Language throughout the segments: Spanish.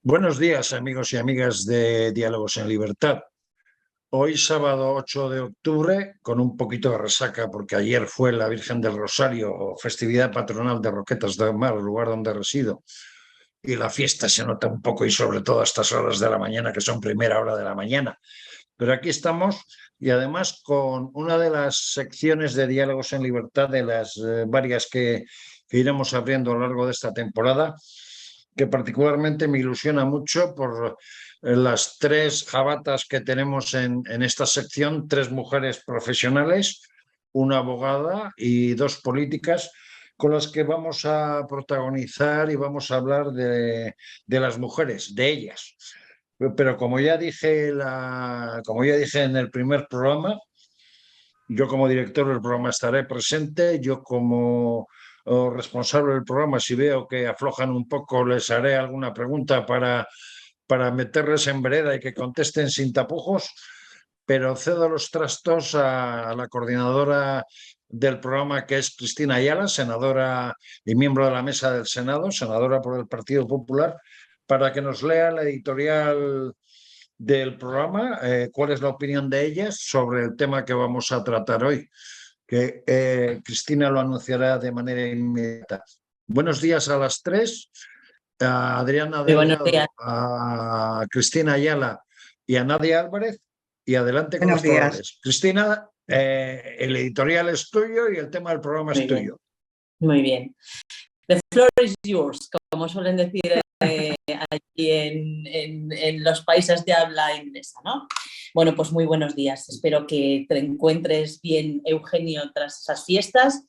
Buenos días, amigos y amigas de Diálogos en Libertad. Hoy, sábado 8 de octubre, con un poquito de resaca, porque ayer fue la Virgen del Rosario, o festividad patronal de Roquetas de Mar, el lugar donde resido, y la fiesta se nota un poco, y sobre todo a estas horas de la mañana, que son primera hora de la mañana. Pero aquí estamos, y además con una de las secciones de Diálogos en Libertad, de las varias que iremos abriendo a lo largo de esta temporada, que particularmente me ilusiona mucho por las tres jabatas que tenemos en esta sección, tres mujeres profesionales, una abogada y dos políticas, con las que vamos a protagonizar y vamos a hablar de las mujeres, de ellas. Pero como ya dije en el primer programa, yo como director del programa estaré presente, yo como responsable del programa, si veo que aflojan un poco, les haré alguna pregunta para meterles en vereda y que contesten sin tapujos, pero cedo los trastos a la coordinadora del programa, que es Cristina Ayala, senadora y miembro de la mesa del Senado, senadora por el Partido Popular, para que nos lea la editorial del programa, cuál es la opinión de ellas sobre el tema que vamos a tratar hoy, que Cristina lo anunciará de manera inmediata. Buenos días a las tres, a Adriana Delgado, a Cristina Ayala y a Nadia Álvarez, y adelante con los titulares. Cristina, el editorial es tuyo y el tema del programa es tuyo. Muy bien. The floor is yours, como suelen decir aquí en los países de habla inglesa, ¿no? Bueno, pues muy buenos días. Espero que te encuentres bien, Eugenio, tras esas fiestas.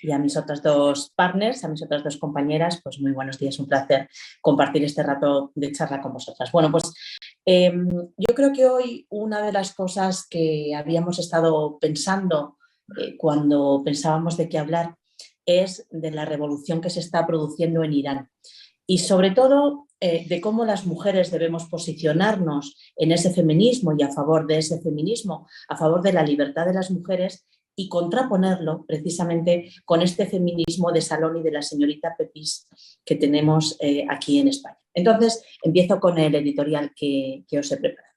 Y a mis otras dos partners, a mis otras dos compañeras, pues muy buenos días. Un placer compartir este rato de charla con vosotras. Bueno, pues yo creo que hoy una de las cosas que habíamos estado pensando cuando pensábamos de qué hablar es de la revolución que se está produciendo en Irán y sobre todo de cómo las mujeres debemos posicionarnos en ese feminismo y a favor de ese feminismo, a favor de la libertad de las mujeres y contraponerlo precisamente con este feminismo de salón y de la señorita Pepis que tenemos aquí en España. Entonces, empiezo con el editorial que os he preparado.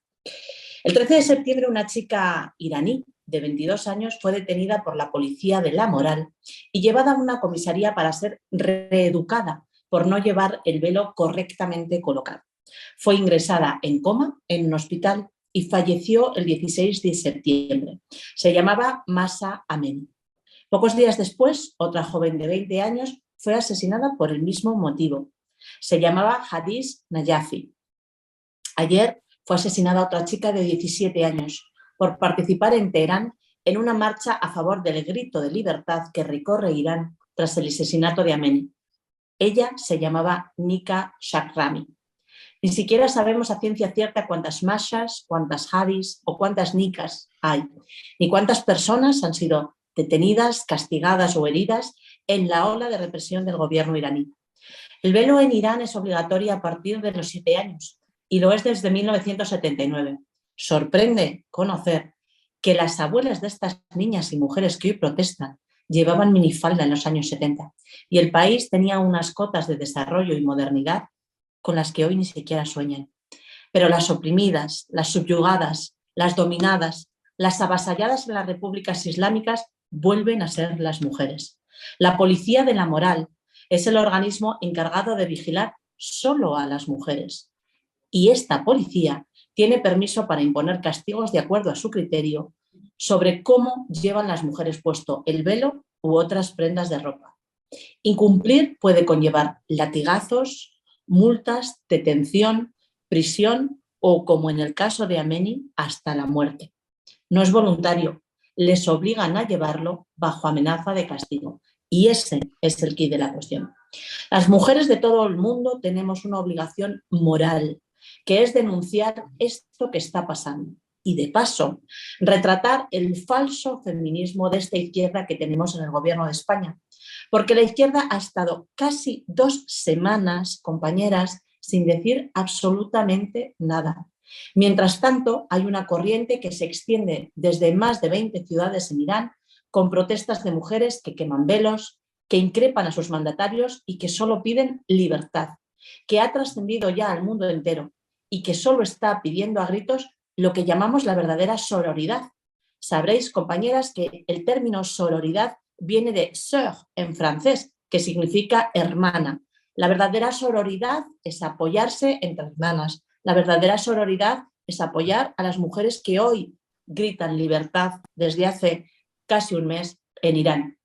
El 13 de septiembre una chica iraní de 22 años fue detenida por la policía de la moral y llevada a una comisaría para ser reeducada por no llevar el velo correctamente colocado. Fue ingresada en coma en un hospital y falleció el 16 de septiembre. Se llamaba Mahsa Amini. Pocos días después, otra joven de 20 años fue asesinada por el mismo motivo. Se llamaba Hadis Najafi. Ayer fue asesinada otra chica de 17 años por participar en Teherán en una marcha a favor del grito de libertad que recorre Irán tras el asesinato de Amini. Ella se llamaba Nika Shakrami. Ni siquiera sabemos a ciencia cierta cuántas Mashas, cuántas Hadis o cuántas Nikas hay, ni cuántas personas han sido detenidas, castigadas o heridas en la ola de represión del gobierno iraní. El velo en Irán es obligatorio a partir de los 7 años y lo es desde 1979. Sorprende conocer que las abuelas de estas niñas y mujeres que hoy protestan llevaban minifalda en los años 70 y el país tenía unas cotas de desarrollo y modernidad con las que hoy ni siquiera sueñan. Pero las oprimidas, las subyugadas, las dominadas, las avasalladas en las repúblicas islámicas vuelven a ser las mujeres. La policía de la moral es el organismo encargado de vigilar solo a las mujeres. Y esta policía tiene permiso para imponer castigos de acuerdo a su criterio sobre cómo llevan las mujeres puesto el velo u otras prendas de ropa. Incumplir puede conllevar latigazos, multas, detención, prisión o, como en el caso de Amini, hasta la muerte. No es voluntario, les obligan a llevarlo bajo amenaza de castigo. Y ese es el quid de la cuestión. Las mujeres de todo el mundo tenemos una obligación moral que es denunciar esto que está pasando y, de paso, retratar el falso feminismo de esta izquierda que tenemos en el gobierno de España. Porque la izquierda ha estado casi 2 semanas, compañeras, sin decir absolutamente nada. Mientras tanto, hay una corriente que se extiende desde más de 20 ciudades en Irán con protestas de mujeres que queman velos, que increpan a sus mandatarios y que solo piden libertad, que ha trascendido ya al mundo entero y que solo está pidiendo a gritos lo que llamamos la verdadera sororidad. Sabréis, compañeras, que el término sororidad viene de sœur en francés, que significa hermana. La verdadera sororidad es apoyarse entre hermanas. La verdadera sororidad es apoyar a las mujeres que hoy gritan libertad desde hace casi un mes en Irán.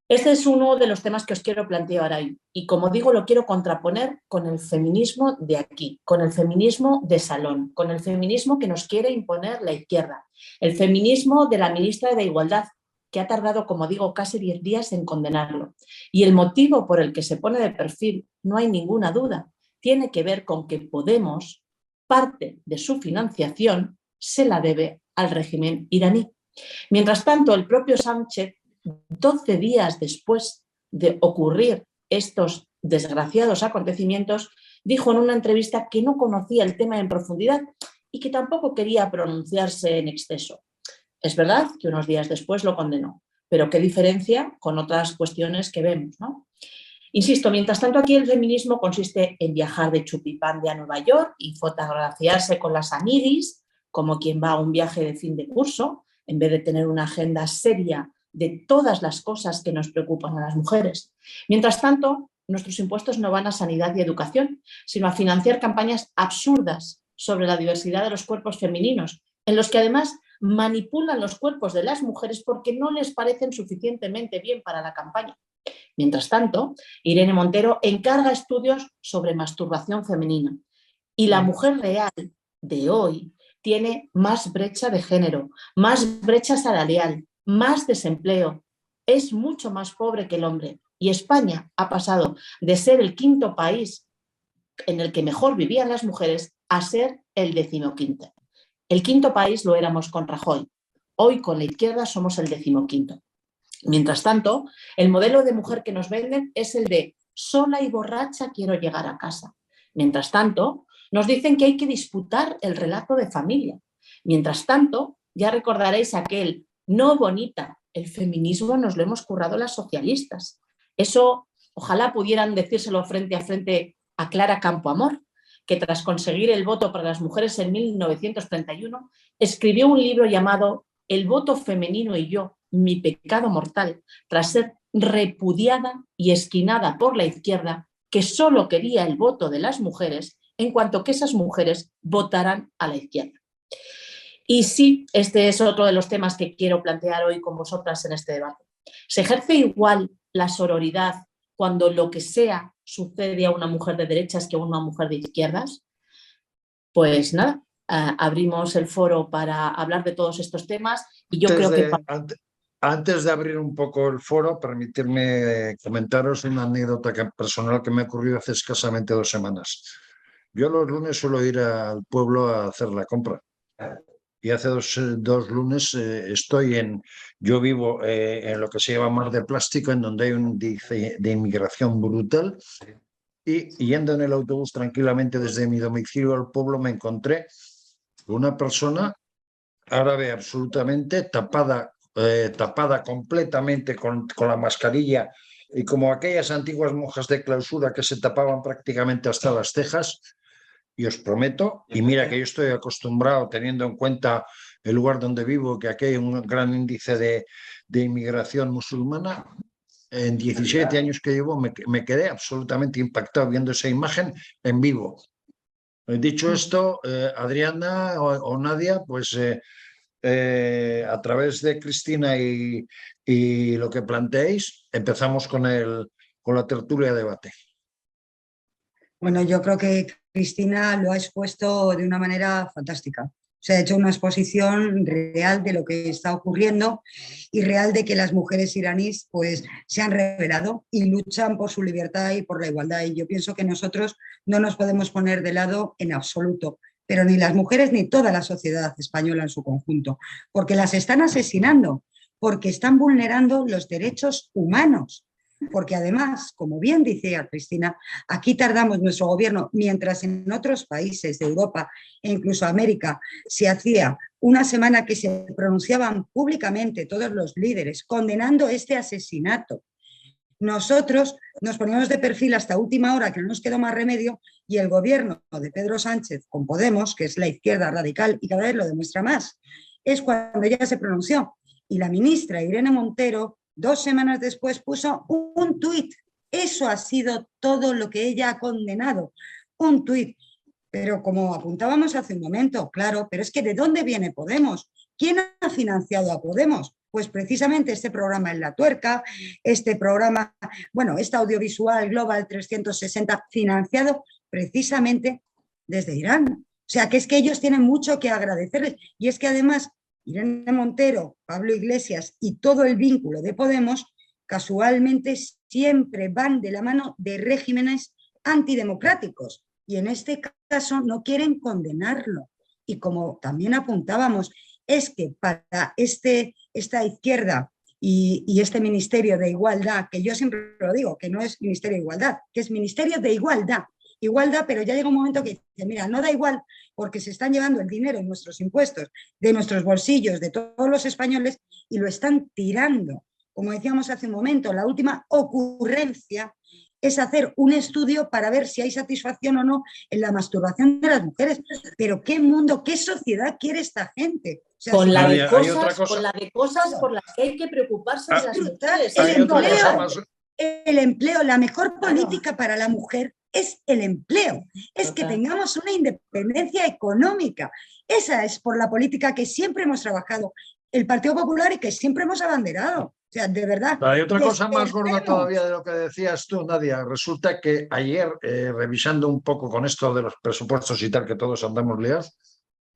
Este es uno de los temas que os quiero plantear hoy y, como digo, lo quiero contraponer con el feminismo de aquí, con el feminismo de salón, con el feminismo que nos quiere imponer la izquierda, el feminismo de la ministra de Igualdad, que ha tardado, como digo, casi 10 días en condenarlo. Y el motivo por el que se pone de perfil, no hay ninguna duda, tiene que ver con que Podemos, parte de su financiación, se la debe al régimen iraní. Mientras tanto, el propio Sánchez, 12 días después de ocurrir estos desgraciados acontecimientos, dijo en una entrevista que no conocía el tema en profundidad y que tampoco quería pronunciarse en exceso. Es verdad que unos días después lo condenó, pero qué diferencia con otras cuestiones que vemos, ¿no? Insisto, mientras tanto, aquí el feminismo consiste en viajar de chupipande a Nueva York y fotografiarse con las amiguis, como quien va a un viaje de fin de curso, en vez de tener una agenda seria de todas las cosas que nos preocupan a las mujeres. Mientras tanto, nuestros impuestos no van a sanidad y educación, sino a financiar campañas absurdas sobre la diversidad de los cuerpos femeninos, en los que además manipulan los cuerpos de las mujeres porque no les parecen suficientemente bien para la campaña. Mientras tanto, Irene Montero encarga estudios sobre masturbación femenina y la mujer real de hoy tiene más brecha de género, más brecha salarial, más desempleo, es mucho más pobre que el hombre. Y España ha pasado de ser el 5º país en el que mejor vivían las mujeres a ser el 15º. El 5º país lo éramos con Rajoy. Hoy con la izquierda somos el 15º. Mientras tanto, el modelo de mujer que nos venden es el de sola y borracha quiero llegar a casa. Mientras tanto, nos dicen que hay que disputar el relato de familia. Mientras tanto, ya recordaréis aquel no bonita, el feminismo nos lo hemos currado las socialistas. Eso ojalá pudieran decírselo frente a frente a Clara Campoamor, que tras conseguir el voto para las mujeres en 1931, escribió un libro llamado El voto femenino y yo, mi pecado mortal, tras ser repudiada y esquinada por la izquierda, que solo quería el voto de las mujeres en cuanto que esas mujeres votaran a la izquierda. Y sí, este es otro de los temas que quiero plantear hoy con vosotras en este debate. ¿Se ejerce igual la sororidad cuando lo que sea sucede a una mujer de derechas que a una mujer de izquierdas? Pues nada, abrimos el foro para hablar de todos estos temas y yo creo que... Antes de abrir un poco el foro, permitirme comentaros una anécdota personal que me ocurrió hace escasamente 2 semanas. Yo los lunes suelo ir al pueblo a hacer la compra. Y hace dos lunes yo vivo en lo que se llama Mar de Plástico, en donde hay un índice de inmigración brutal. Y yendo en el autobús tranquilamente desde mi domicilio al pueblo, me encontré una persona árabe absolutamente tapada completamente con la mascarilla y como aquellas antiguas monjas de clausura que se tapaban prácticamente hasta las cejas. Y os prometo, y mira que yo estoy acostumbrado, teniendo en cuenta el lugar donde vivo, que aquí hay un gran índice de inmigración musulmana, en 17 años que llevo me quedé absolutamente impactado viendo esa imagen en vivo. Dicho esto, Adriana o Nadia, pues a través de Cristina y lo que planteéis, empezamos con la tertulia de debate. Bueno, yo creo que Cristina lo ha expuesto de una manera fantástica. Se ha hecho una exposición real de lo que está ocurriendo y real de que las mujeres iraníes pues, se han rebelado y luchan por su libertad y por la igualdad. Y yo pienso que nosotros no nos podemos poner de lado en absoluto, pero ni las mujeres ni toda la sociedad española en su conjunto, porque las están asesinando, porque están vulnerando los derechos humanos. Porque además, como bien decía Cristina, aquí tardamos nuestro gobierno, mientras en otros países de Europa e incluso América se hacía una semana que se pronunciaban públicamente todos los líderes condenando este asesinato. Nosotros nos poníamos de perfil hasta última hora, que no nos quedó más remedio, y el gobierno de Pedro Sánchez con Podemos, que es la izquierda radical y cada vez lo demuestra más, es cuando ella se pronunció. Y la ministra Irene Montero, 2 semanas después, puso un tuit. Eso ha sido todo lo que ella ha condenado, un tuit. Pero como apuntábamos hace un momento, claro, pero es que ¿de dónde viene Podemos? ¿Quién ha financiado a Podemos? Pues precisamente este programa En la Tuerca, este programa, bueno, este audiovisual Global 360, financiado precisamente desde Irán. O sea, que es que ellos tienen mucho que agradecerles. Y es que además Irene Montero, Pablo Iglesias y todo el vínculo de Podemos, casualmente siempre van de la mano de regímenes antidemocráticos. Y en este caso no quieren condenarlo. Y como también apuntábamos, es que para esta izquierda y este Ministerio de Igualdad, que yo siempre lo digo, que no es Ministerio de Igualdad, que es Ministerio de Igualdad, igualdad, pero ya llega un momento que dice, mira, no da igual porque se están llevando el dinero en nuestros impuestos, de nuestros bolsillos, de todos los españoles, y lo están tirando. Como decíamos hace un momento, la última ocurrencia es hacer un estudio para ver si hay satisfacción o no en la masturbación de las mujeres. Pero ¿qué mundo, qué sociedad quiere esta gente? O sea, con, la de cosas, con la de cosas por las que hay que preocuparse de las mujeres. El empleo, la mejor política para la mujer es el empleo, es que tengamos una independencia económica. Esa es por la política que siempre hemos trabajado el Partido Popular y que siempre hemos abanderado. O sea, de verdad. Pero hay otra cosa más gorda todavía de lo que decías tú, Nadia. Resulta que ayer, revisando un poco con esto de los presupuestos y tal, que todos andamos liados,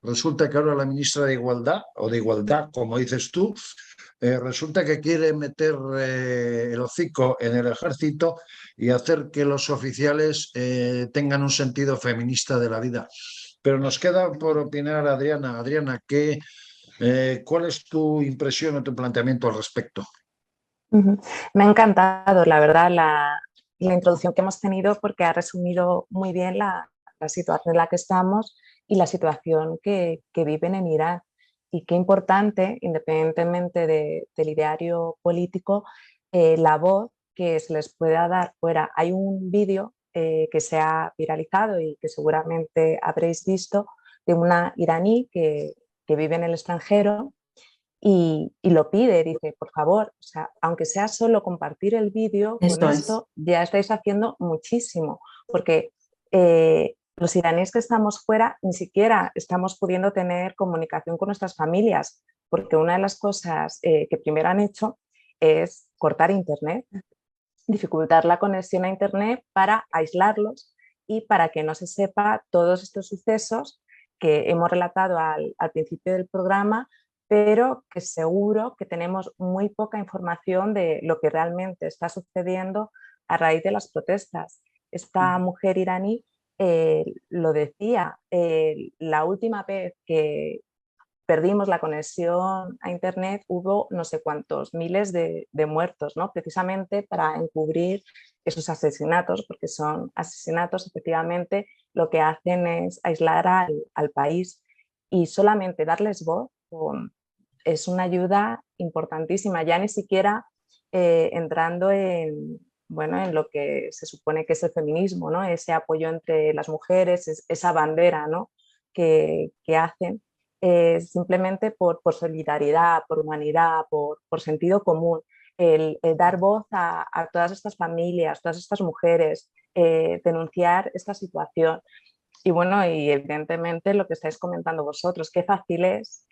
resulta que ahora la ministra de Igualdad, o de Igualdad, como dices tú, resulta que quiere meter el hocico en el ejército y hacer que los oficiales tengan un sentido feminista de la vida. Pero nos queda por opinar, Adriana. Adriana, ¿cuál es tu impresión o tu planteamiento al respecto? Me ha encantado, la verdad, la introducción que hemos tenido porque ha resumido muy bien la situación en la que estamos y la situación que viven en Irán. Y qué importante, independientemente del ideario político, la voz que se les pueda dar fuera. Hay un vídeo que se ha viralizado y que seguramente habréis visto de una iraní que vive en el extranjero y lo pide, dice, por favor, o sea, aunque sea solo compartir el vídeo, con esto ya estáis haciendo muchísimo, porque los iraníes que estamos fuera ni siquiera estamos pudiendo tener comunicación con nuestras familias, porque una de las cosas que primero han hecho es cortar internet, dificultar la conexión a internet para aislarlos y para que no se sepa todos estos sucesos que hemos relatado al principio del programa, pero que seguro que tenemos muy poca información de lo que realmente está sucediendo a raíz de las protestas. Esta mujer iraní lo decía, la última vez que perdimos la conexión a internet hubo no sé cuántos miles de muertos, ¿no? Precisamente para encubrir esos asesinatos, porque son asesinatos, efectivamente, lo que hacen es aislar al país y solamente darles voz es una ayuda importantísima, ya ni siquiera entrando bueno, en lo que se supone que es el feminismo, ¿no? Ese apoyo entre las mujeres, esa bandera, ¿no? que hacen, simplemente por solidaridad, por humanidad, por sentido común, el dar voz a todas estas familias, todas estas mujeres, denunciar esta situación. Y bueno, y evidentemente lo que estáis comentando vosotros, qué fácil es,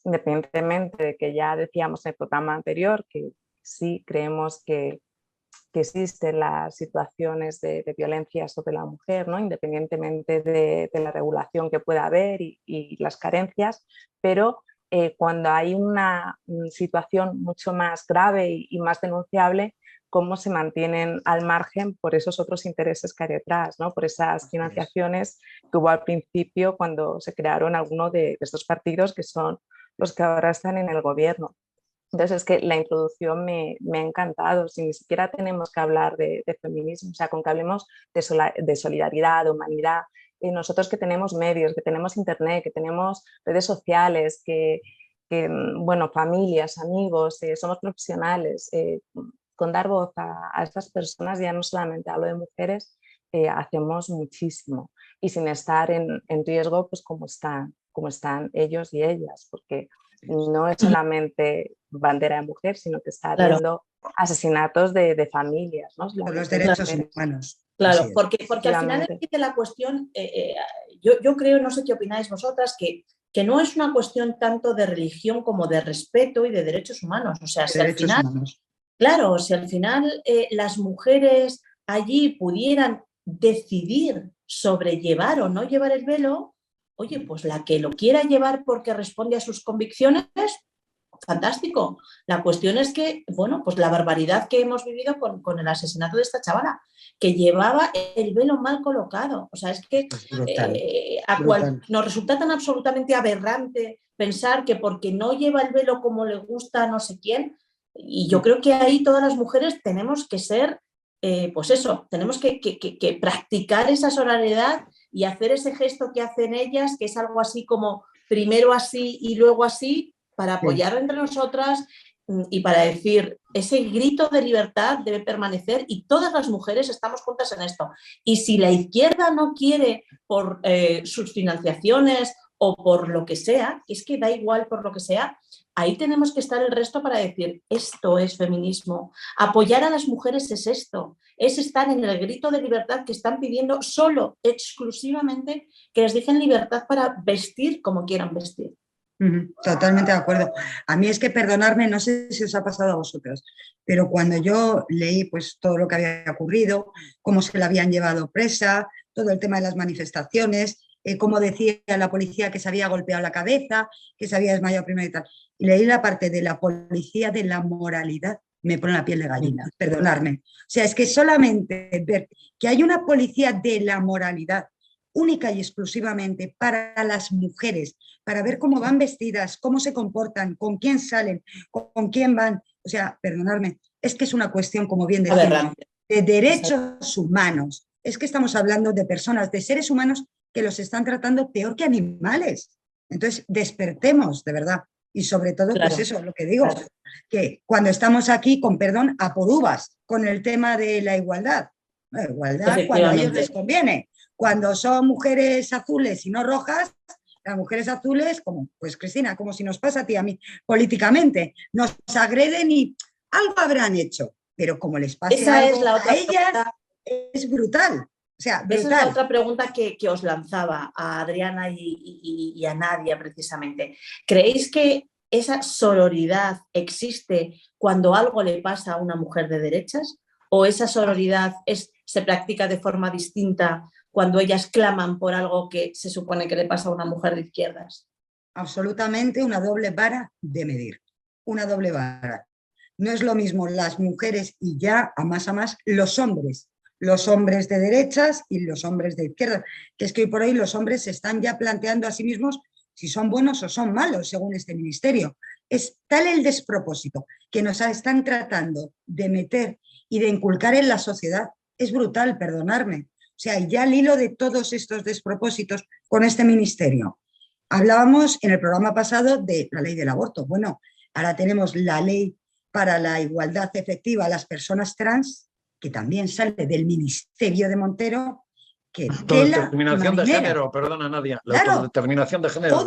independientemente de que ya decíamos en el programa anterior que sí creemos que existen las situaciones de violencia sobre la mujer, ¿no? Independientemente de la regulación que pueda haber y las carencias, pero cuando hay una situación mucho más grave y más denunciable, cómo se mantienen al margen por esos otros intereses que hay detrás, ¿no? Por esas financiaciones que hubo al principio cuando se crearon algunos de estos partidos que son los que ahora están en el gobierno. Entonces es que la introducción me ha encantado, si ni siquiera tenemos que hablar de feminismo, o sea, con que hablemos de solidaridad, de humanidad, nosotros que tenemos medios, que tenemos internet, que tenemos redes sociales, bueno, familias, amigos, somos profesionales, con dar voz a estas personas, ya no solamente hablo de mujeres, hacemos muchísimo y sin estar en riesgo, pues como están ellos y ellas, porque no es solamente bandera de mujer, sino que está habiendo asesinatos de familias, ¿no? Por los derechos humanos. Claro, porque al final de la cuestión, yo creo, no sé qué opináis vosotras, que no es una cuestión tanto de religión como de respeto y de derechos humanos. O sea, si al final, claro, si al final las mujeres allí pudieran decidir sobre llevar o no llevar el velo, oye, pues la que lo quiera llevar porque responde a sus convicciones, fantástico. La cuestión es que, bueno, pues la barbaridad que hemos vivido con el asesinato de esta chavala, que llevaba el velo mal colocado. O sea, es que nos resulta tan absolutamente aberrante pensar que porque no lleva el velo como le gusta a no sé quién, y yo creo que ahí todas las mujeres tenemos que ser, pues eso, tenemos que practicar esa sororidad y hacer ese gesto que hacen ellas, que es algo así como primero así y luego así, para apoyar entre nosotras y para decir, ese grito de libertad debe permanecer y todas las mujeres estamos juntas en esto. Y si la izquierda no quiere por sus financiaciones o por lo que sea, que es que da igual por lo que sea, ahí tenemos que estar el resto para decir, esto es feminismo. Apoyar a las mujeres es esto, es estar en el grito de libertad que están pidiendo solo, exclusivamente, que les dejen libertad para vestir como quieran vestir. Totalmente de acuerdo. A mí es que, perdonadme, no sé si os ha pasado a vosotras, pero cuando yo leí pues todo lo que había ocurrido, cómo se la habían llevado presa, todo el tema de las manifestaciones, cómo decía la policía que se había golpeado la cabeza, que se había desmayado primero y tal, y leí la parte de la policía de la moralidad, me pone la piel de gallina, perdonadme. O sea, es que solamente ver que hay una policía de la moralidad única y exclusivamente para las mujeres, para ver cómo van vestidas, cómo se comportan, con quién salen, con quién van. O sea, perdonadme, es que es una cuestión, como bien decía, de derechos humanos. Es que estamos hablando de personas, de seres humanos que los están tratando peor que animales. Entonces, despertemos, de verdad. Y sobre todo, pues eso, lo que digo, que cuando estamos aquí, con perdón, a por uvas, con el tema de la igualdad. La igualdad cuando a ellos les conviene. Cuando son mujeres azules y no rojas, las mujeres azules, como pues Cristina, como si nos pasa a ti y a mí políticamente, nos agreden y algo habrán hecho, pero como les pasa algo a ellas, es brutal. O sea, brutal. Esa es la otra pregunta que os lanzaba a Adriana y a Nadia precisamente. ¿Creéis que esa sororidad existe cuando algo le pasa a una mujer de derechas? ¿O esa sororidad se practica de forma distinta cuando ellas claman por algo que se supone que le pasa a una mujer de izquierdas? Absolutamente una doble vara de medir, una doble vara. No es lo mismo las mujeres y ya a más los hombres de derechas y los hombres de izquierdas, que es que hoy por hoy los hombres se están ya planteando a sí mismos si son buenos o son malos, según este ministerio. Es tal el despropósito que nos están tratando de meter y de inculcar en la sociedad, es brutal, perdonarme. O sea, ya al hilo de todos estos despropósitos con este ministerio. Hablábamos en el programa pasado de la ley del aborto. Bueno, ahora tenemos la ley para la igualdad efectiva a las personas trans, que también sale del ministerio de Montero. Que autodeterminación de género, perdona Nadia, la autodeterminación de género.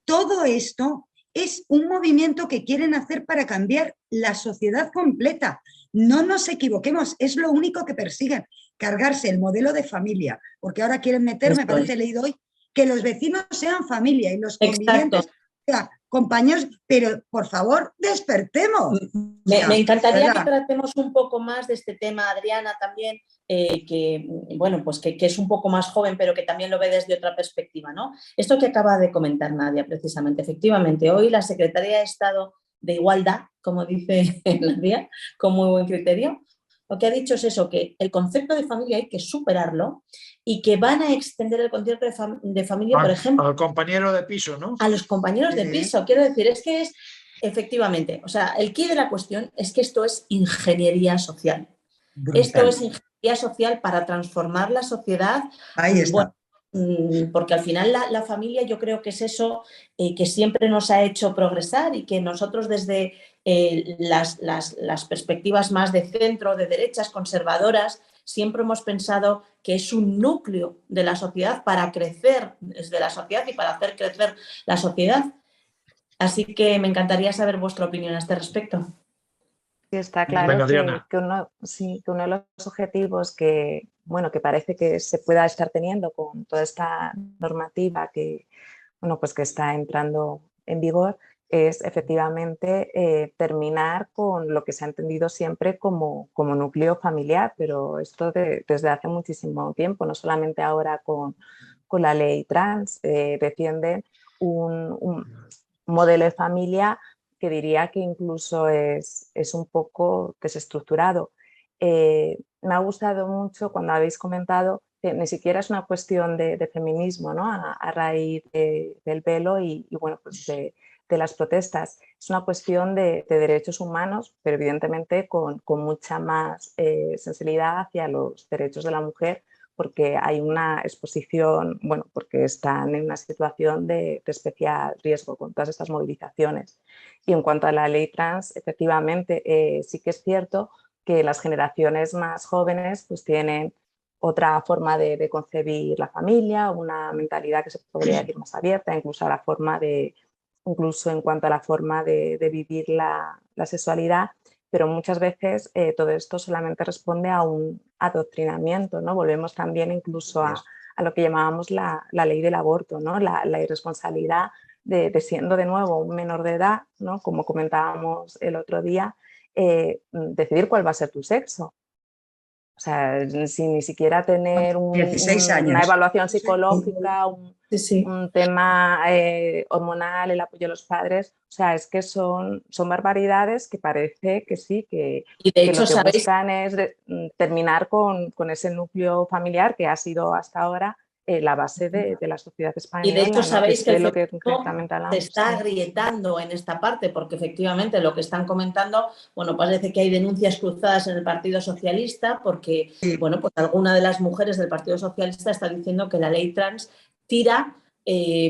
Todo esto es un movimiento que quieren hacer para cambiar la sociedad completa. No nos equivoquemos, es lo único que persiguen, cargarse el modelo de familia, porque ahora quieren meter, me parece leído hoy, que los vecinos sean familia y los convivientes. O sea, compañeros, pero por favor, despertemos. Me encantaría que tratemos un poco más de este tema, Adriana, también, bueno, pues que es un poco más joven, pero que también lo ve desde otra perspectiva, ¿no? Esto que acaba de comentar Nadia, precisamente, efectivamente, hoy la Secretaría de Estado de Igualdad, como dice Nadia, con muy buen criterio, lo que ha dicho es eso, que el concepto de familia hay que superarlo y que van a extender el concepto de familia, por ejemplo, al compañero de piso, ¿no? A los compañeros de piso. Quiero decir, es que es, efectivamente, o sea, el quid de la cuestión es que esto es ingeniería social. Brutal. Esto es ingeniería social para transformar la sociedad. Ahí está. Bueno, porque al final la familia yo creo que es eso que siempre nos ha hecho progresar y que nosotros desde las perspectivas más de centro, de derechas, conservadoras, siempre hemos pensado que es un núcleo de la sociedad para crecer desde la sociedad y para hacer crecer la sociedad. Así que me encantaría saber vuestra opinión a este respecto. Sí, está claro que uno de los objetivos que parece que se pueda estar teniendo con toda esta normativa que está entrando en vigor es efectivamente terminar con lo que se ha entendido siempre como núcleo familiar, pero esto desde hace muchísimo tiempo, no solamente ahora con la ley trans, defienden un modelo de familia que diría que incluso es un poco desestructurado. Me ha gustado mucho cuando habéis comentado que ni siquiera es una cuestión de feminismo, ¿no? A raíz del velo y bueno, pues de las protestas. Es una cuestión de derechos humanos, pero evidentemente con mucha más sensibilidad hacia los derechos de la mujer, porque hay una exposición, bueno, porque están en una situación de especial riesgo con todas estas movilizaciones. Y en cuanto a la ley trans, efectivamente, sí que es cierto que las generaciones más jóvenes pues tienen otra forma de concebir la familia, una mentalidad que se podría decir más abierta, incluso en cuanto a la forma de vivir la sexualidad, pero muchas veces todo esto solamente responde a un adoctrinamiento, ¿no? Volvemos también incluso a lo que llamábamos la ley del aborto, ¿no? La irresponsabilidad de siendo de nuevo un menor de edad, ¿no? Como comentábamos el otro día, decidir cuál va a ser tu sexo. O sea, sin ni siquiera tener 16 años. Una evaluación psicológica, un tema hormonal, el apoyo de los padres. O sea, es que son barbaridades que parece que sí, que lo que buscan es terminar con ese núcleo familiar que ha sido hasta ahora la base de la sociedad española. Y de hecho sabéis que el feminismo se está agrietando en esta parte, porque efectivamente lo que están comentando, bueno, parece que hay denuncias cruzadas en el Partido Socialista, porque, bueno, pues alguna de las mujeres del Partido Socialista está diciendo que la ley trans tira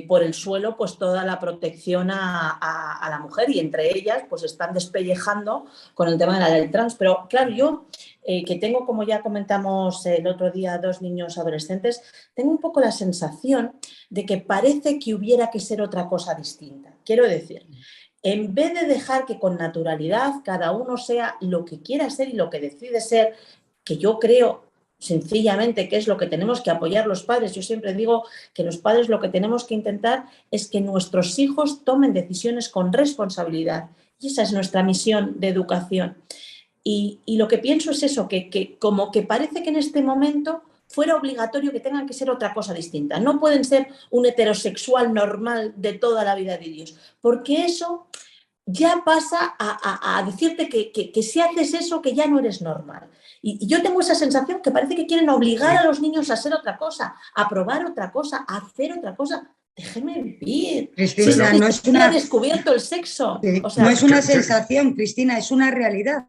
por el suelo pues toda la protección a la mujer, y entre ellas pues están despellejando con el tema de la ley trans. Pero claro, yo que tengo, como ya comentamos el otro día, 2 niños adolescentes, tengo un poco la sensación de que parece que hubiera que ser otra cosa distinta. Quiero decir, en vez de dejar que con naturalidad cada uno sea lo que quiera ser y lo que decide ser, que yo creo sencillamente que es lo que tenemos que apoyar los padres. Yo siempre digo que los padres lo que tenemos que intentar es que nuestros hijos tomen decisiones con responsabilidad, y esa es nuestra misión de educación. Y lo que pienso es eso, que como que parece que en este momento fuera obligatorio que tengan que ser otra cosa distinta. No pueden ser un heterosexual normal de toda la vida de Dios, porque eso ya pasa a decirte que si haces eso, que ya no eres normal. Y yo tengo esa sensación que parece que quieren obligar a los niños a ser otra cosa, a probar otra cosa, a hacer otra cosa. Déjeme vivir. Cristina, no es una... descubierto el sexo. Sí, o sea, no es una sensación, Cristina, es una realidad.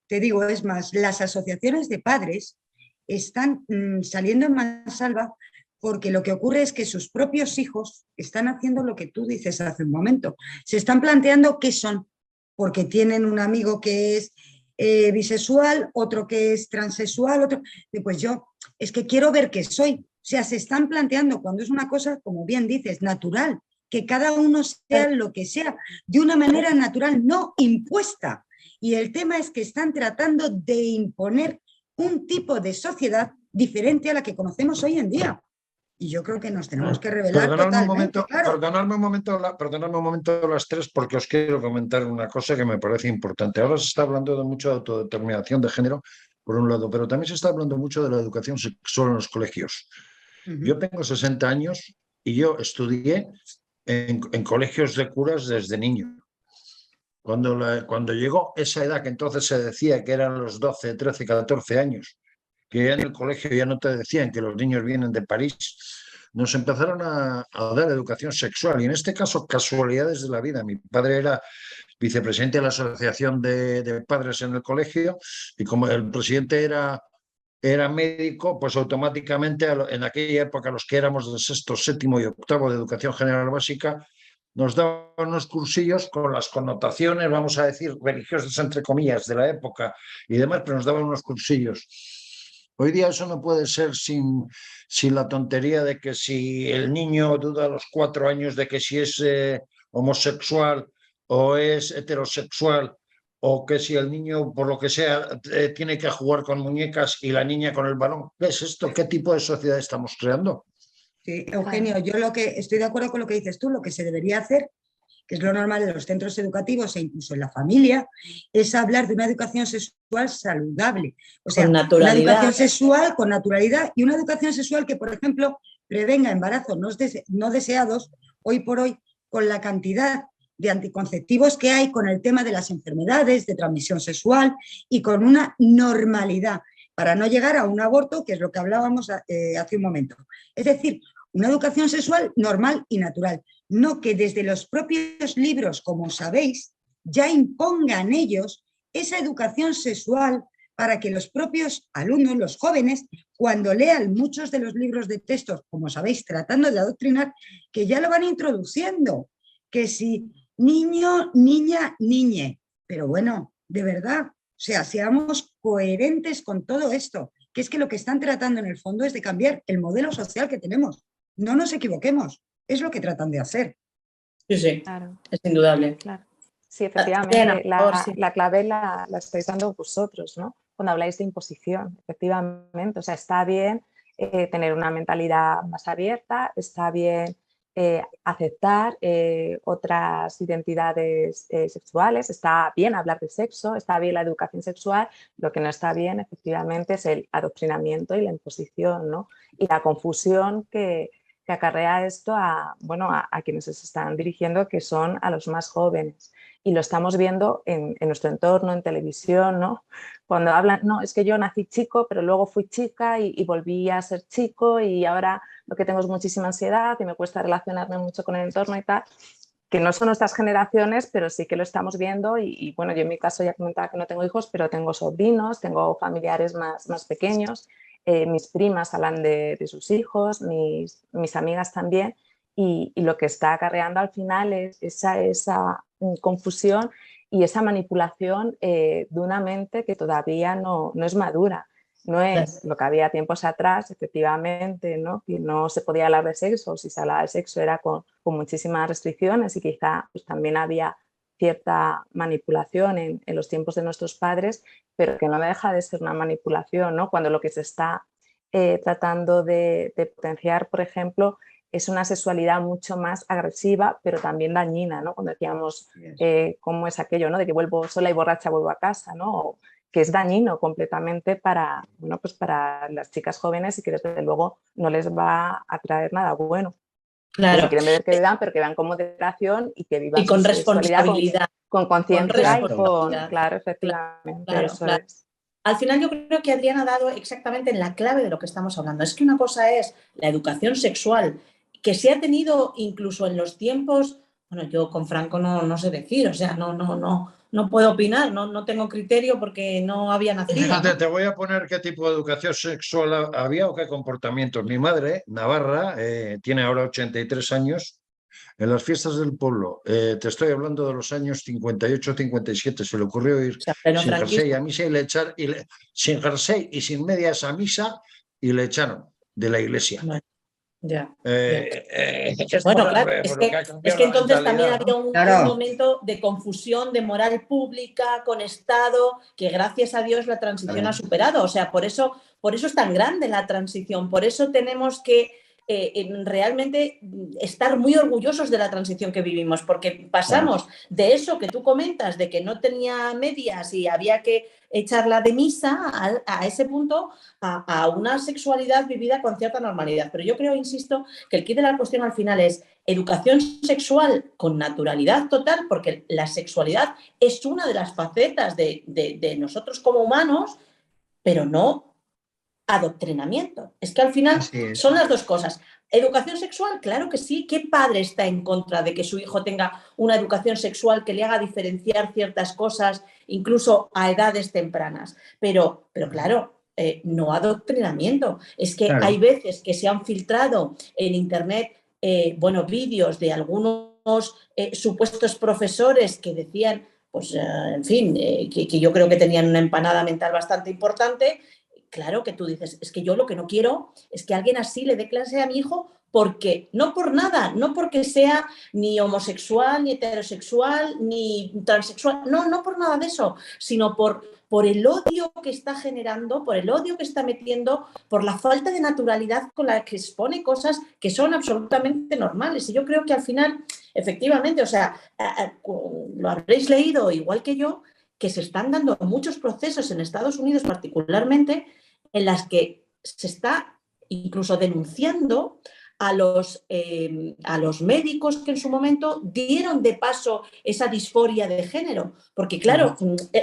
Te digo, es más, las asociaciones de padres están saliendo en mansalva porque lo que ocurre es que sus propios hijos están haciendo lo que tú dices hace un momento. Se están planteando qué son, porque tienen un amigo que es bisexual, otro que es transexual, otro... Pues yo, es que quiero ver qué soy. O sea, se están planteando cuando es una cosa, como bien dices, natural, que cada uno sea lo que sea, de una manera natural, no impuesta. Y el tema es que están tratando de imponer un tipo de sociedad diferente a la que conocemos hoy en día. Y yo creo que nos tenemos que revelar totalmente, claro. Perdonadme un momento las tres, porque os quiero comentar una cosa que me parece importante. Ahora se está hablando de mucho de autodeterminación de género, por un lado, pero también se está hablando mucho de la educación sexual en los colegios. Yo tengo 60 años y yo estudié en colegios de curas desde niño. Cuando llegó esa edad, que entonces se decía que eran los 12, 13, 14 años, que ya en el colegio ya no te decían que los niños vienen de París, nos empezaron a dar educación sexual. Y en este caso, casualidades de la vida. Mi padre era vicepresidente de la Asociación de Padres en el colegio, y como el presidente era médico, pues automáticamente en aquella época los que éramos de sexto, séptimo y octavo de educación general básica, nos daban unos cursillos con las connotaciones, vamos a decir, religiosas, entre comillas, de la época y demás, pero nos daban unos cursillos. Hoy día eso no puede ser sin la tontería de que si el niño duda a los 4 años de que si es homosexual o es heterosexual, o que si el niño, por lo que sea, tiene que jugar con muñecas y la niña con el balón. ¿Qué es esto? ¿Qué tipo de sociedad estamos creando? Sí, Eugenio, yo lo que estoy de acuerdo con lo que dices tú, lo que se debería hacer, que es lo normal en los centros educativos e incluso en la familia, es hablar de una educación sexual saludable. O sea, una educación sexual con naturalidad y una educación sexual que, por ejemplo, prevenga embarazos no deseados, hoy por hoy, con la cantidad de anticonceptivos que hay, con el tema de las enfermedades de transmisión sexual y con una normalidad para no llegar a un aborto, que es lo que hablábamos hace un momento. Es decir, una educación sexual normal y natural, no que desde los propios libros, como sabéis, ya impongan ellos esa educación sexual para que los propios alumnos, los jóvenes, cuando lean muchos de los libros de textos, como sabéis, tratando de adoctrinar, que ya lo van introduciendo, que si niño, niña, niñe, pero bueno, de verdad, o sea, seamos coherentes con todo esto, que es que lo que están tratando en el fondo es de cambiar el modelo social que tenemos. No nos equivoquemos, es lo que tratan de hacer. Sí, sí, claro. Es indudable. Claro. Sí, efectivamente, la clave la estáis dando vosotros, ¿no? Cuando habláis de imposición, efectivamente. O sea, está bien tener una mentalidad más abierta, está bien aceptar otras identidades sexuales, está bien hablar de sexo, está bien la educación sexual. Lo que no está bien, efectivamente, es el adoctrinamiento y la imposición, ¿no? Y la confusión que acarrea esto a quienes se están dirigiendo, que son a los más jóvenes. Y lo estamos viendo en nuestro entorno, en televisión, ¿no? Cuando hablan, no, es que yo nací chico, pero luego fui chica y volví a ser chico y ahora lo que tengo es muchísima ansiedad y me cuesta relacionarme mucho con el entorno y tal, que no son nuestras generaciones, pero sí que lo estamos viendo y bueno, yo en mi caso ya comentaba que no tengo hijos, pero tengo sobrinos, tengo familiares más pequeños. Mis primas hablan de sus hijos, mis amigas también, y lo que está acarreando al final es esa confusión y esa manipulación de una mente que todavía no es madura. No es lo que había tiempos atrás, efectivamente, ¿no? Que no se podía hablar de sexo, si se hablaba de sexo era con muchísimas restricciones y quizá pues, también había cierta manipulación en los tiempos de nuestros padres, pero que no deja de ser una manipulación, ¿no? Cuando lo que se está tratando de potenciar, por ejemplo, es una sexualidad mucho más agresiva, pero también dañina, ¿no? Cuando decíamos cómo es aquello, ¿no? De que vuelvo sola y borracha, vuelvo a casa, ¿no? Que es dañino completamente para las chicas jóvenes y que desde luego no les va a traer nada bueno. Claro. Que si quieren beber que beban, pero que vean con moderación y que vivan y con responsabilidad, con conciencia y con... Claro, efectivamente, claro, eso claro. es. Al final yo creo que Adriana ha dado exactamente en la clave de lo que estamos hablando. Es que una cosa es la educación sexual, que se ha tenido incluso en los tiempos, bueno, yo con Franco no sé decir, o sea, no puedo opinar, no tengo criterio porque no había nacido. Fíjate, ¿no? te voy a poner qué tipo de educación sexual había o qué comportamientos. Mi madre, Navarra, tiene ahora 83 años. En las fiestas del pueblo, te estoy hablando de los años 58-57, se le ocurrió ir sin jersey a misa sin jersey y sin medias a misa y le echaron de la iglesia. Bueno, ya. Bueno, claro, es que entonces también había un momento de confusión de moral pública con Estado que gracias a Dios la transición ha superado. O sea, por eso es tan grande la transición, por eso tenemos que realmente estar muy orgullosos de la transición que vivimos, porque pasamos de eso que tú comentas, de que no tenía medias y había que echarla de misa a ese punto, a una sexualidad vivida con cierta normalidad. Pero yo creo, insisto, que el quid de la cuestión al final es educación sexual con naturalidad total, porque la sexualidad es una de las facetas de nosotros como humanos, pero no adoctrinamiento. Es que al final son las dos cosas. ¿Educación sexual? Claro que sí. ¿Qué padre está en contra de que su hijo tenga una educación sexual que le haga diferenciar ciertas cosas, incluso a edades tempranas? Pero claro, no adoctrinamiento. Es que hay veces que se han filtrado en Internet vídeos de algunos supuestos profesores que decían, pues, en fin, que yo creo que tenían una empanada mental bastante importante. Claro que tú dices, es que yo lo que no quiero es que alguien así le dé clase a mi hijo, porque no por nada, no porque sea ni homosexual, ni heterosexual, ni transexual, no por nada de eso, sino por el odio que está generando, por el odio que está metiendo, por la falta de naturalidad con la que expone cosas que son absolutamente normales. Y yo creo que al final, efectivamente, o sea, lo habréis leído igual que yo, que se están dando muchos procesos en Estados Unidos particularmente, en las que se está incluso denunciando a los médicos que en su momento dieron de paso esa disforia de género. Porque claro,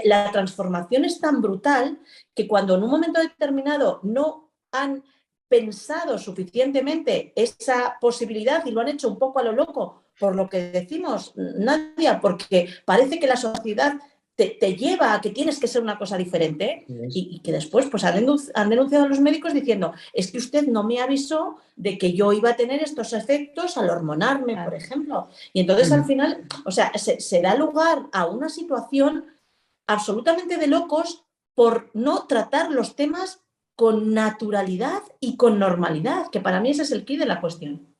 la transformación es tan brutal que cuando en un momento determinado no han pensado suficientemente esa posibilidad y lo han hecho un poco a lo loco, por lo que decimos, Nadia, porque parece que la sociedad te lleva a que tienes que ser una cosa diferente, y que después pues han denunciado a los médicos diciendo, es que usted no me avisó de que yo iba a tener estos efectos al hormonarme, por ejemplo. Y entonces al final, o sea, se da lugar a una situación absolutamente de locos por no tratar los temas con naturalidad y con normalidad, que para mí ese es el quid de la cuestión.